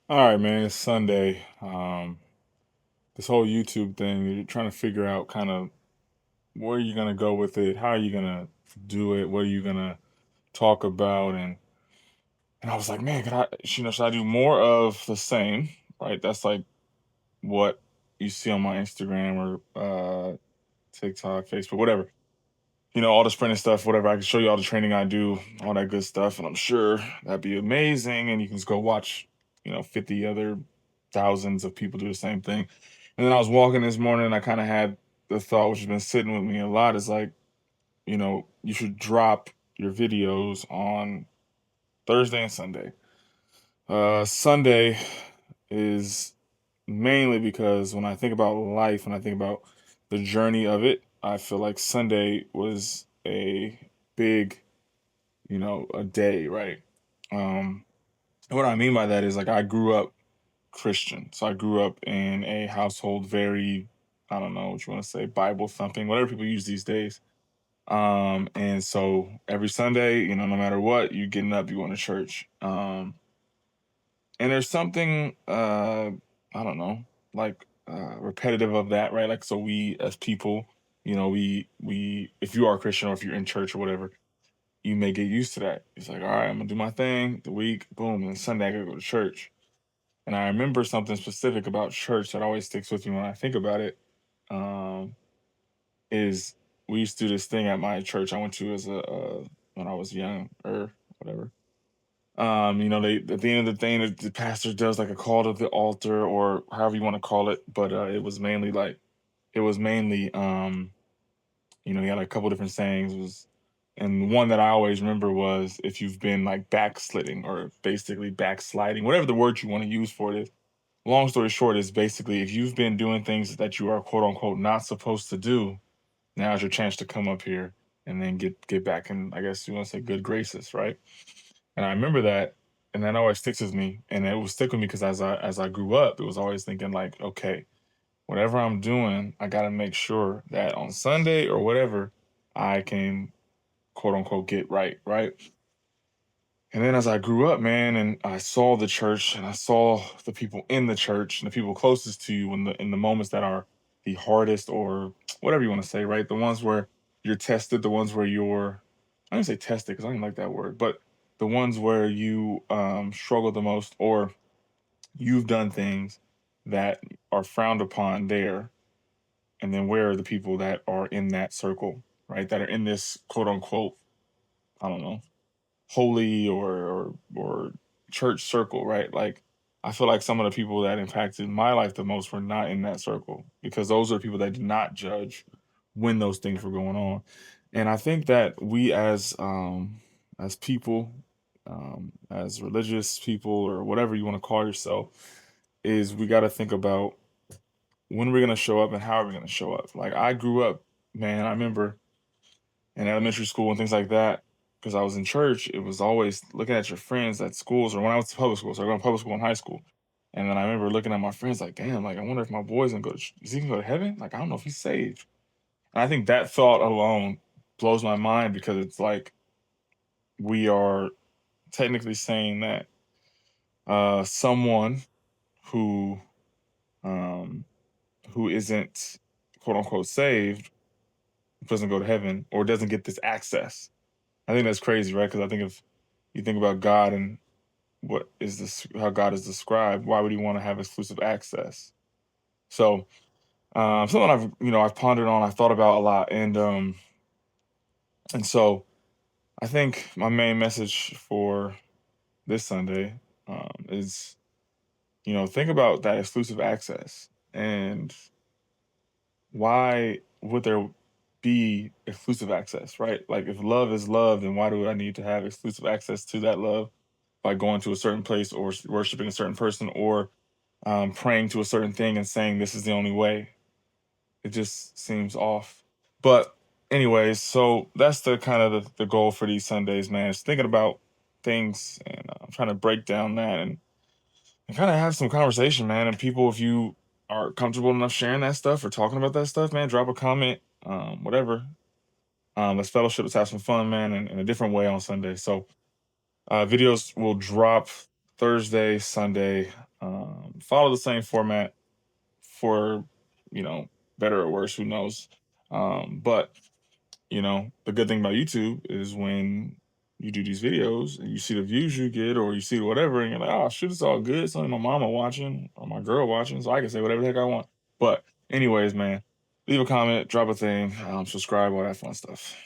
All right, man. It's Sunday. This whole YouTube thing, you're trying to figure out kind of where you're gonna go with it, how are you gonna do it, what are you gonna talk about, and I was like, man, should I do more of the same? Right? That's like what you see on my Instagram or TikTok, Facebook, whatever. All the sprinting stuff, whatever. I can show you all the training I do, all that good stuff, and I'm sure that'd be amazing. And you can just go watch, 50 other thousands of people do the same thing. And then I was walking this morning, and I kind of had the thought, which has been sitting with me a lot, is like, you should drop your videos on Thursday and Sunday. Sunday is mainly because when I think about life and I think about the journey of it, I feel like Sunday was a big, a day, right? Um, what I mean by that is like I grew up Christian. So I grew up in a household very, I don't know what you want to say, Bible thumping, whatever people use these days. And so every Sunday, no matter what, you getting up, you going to church. And there's something I don't know, like repetitive of that, right? Like so we as people, we if you are a Christian or if you're in church or whatever, you may get used to that. It's like, all right, I'm gonna do my thing, the week, boom, and Sunday I gotta go to church. And I remember something specific about church that always sticks with me when I think about it. Um, is we used to do this thing at my church I went to as a when I was young or whatever. They at the end of the thing, the pastor does like a call to the altar or however you want to call it, but it was mainly he had a couple different sayings. And one that I always remember was if you've been like backsliding or basically backsliding, whatever the word you want to use for it is. Long story short is basically if you've been doing things that you are quote unquote not supposed to do, now's your chance to come up here and then get back in, I guess you want to say, good graces, right? And I remember that, and that always sticks with me, and it will stick with me because as I grew up, it was always thinking like, okay, whatever I'm doing, I got to make sure that on Sunday or whatever, I can quote unquote get right, right? And then as I grew up, man, and I saw the church and I saw the people in the church and the people closest to you in the moments that are the hardest or whatever you want to say, right? The ones where you're tested, the ones where you're I don't say tested because I don't like that word, but the ones where you struggle the most or you've done things that are frowned upon there. And then where are the people that are in that circle, right? That are in this quote unquote, I don't know, holy or church circle, right? Like I feel like some of the people that impacted my life the most were not in that circle because those are people that did not judge when those things were going on. And I think that we as people, as religious people or whatever you want to call yourself, is we got to think about when we're gonna show up and how are we gonna show up. Like I grew up, man. I remember in elementary school and things like that, because I was in church, it was always looking at your friends at schools or when I was to public school. So I went to public school in high school. And then I remember looking at my friends like, damn, like I wonder if my boy's gonna is he gonna go to heaven? Like I don't know if he's saved. And I think that thought alone blows my mind because it's like we are technically saying that someone who um who isn't quote unquote saved doesn't go to heaven or doesn't get this access. I think that's crazy, right? Because I think if you think about God and what is this, how God is described, why would He want to have exclusive access? So, something I've pondered on, I've thought about a lot, and so I think my main message for this Sunday is, think about that exclusive access and why would there be exclusive access, right? Like if love is love, then why do I need to have exclusive access to that love by going to a certain place or worshiping a certain person or praying to a certain thing and saying this is the only way? It just seems off. But anyways, so that's the kind of the goal for these Sundays, man. Is thinking about things and trying to break down that and kind of have some conversation, man. And people, if you are comfortable enough sharing that stuff or talking about that stuff, man, drop a comment, whatever. Let's fellowship, let's have some fun, man, in a different way on Sunday. So videos will drop Thursday, Sunday. follow the same format for, you know, better or worse, who knows. But the good thing about YouTube is when you do these videos and you see the views you get or you see whatever, and you're like, oh, shit, it's all good. It's only my mama watching or my girl watching, so I can say whatever the heck I want. But, anyways, man, leave a comment, drop a thing, subscribe, all that fun stuff.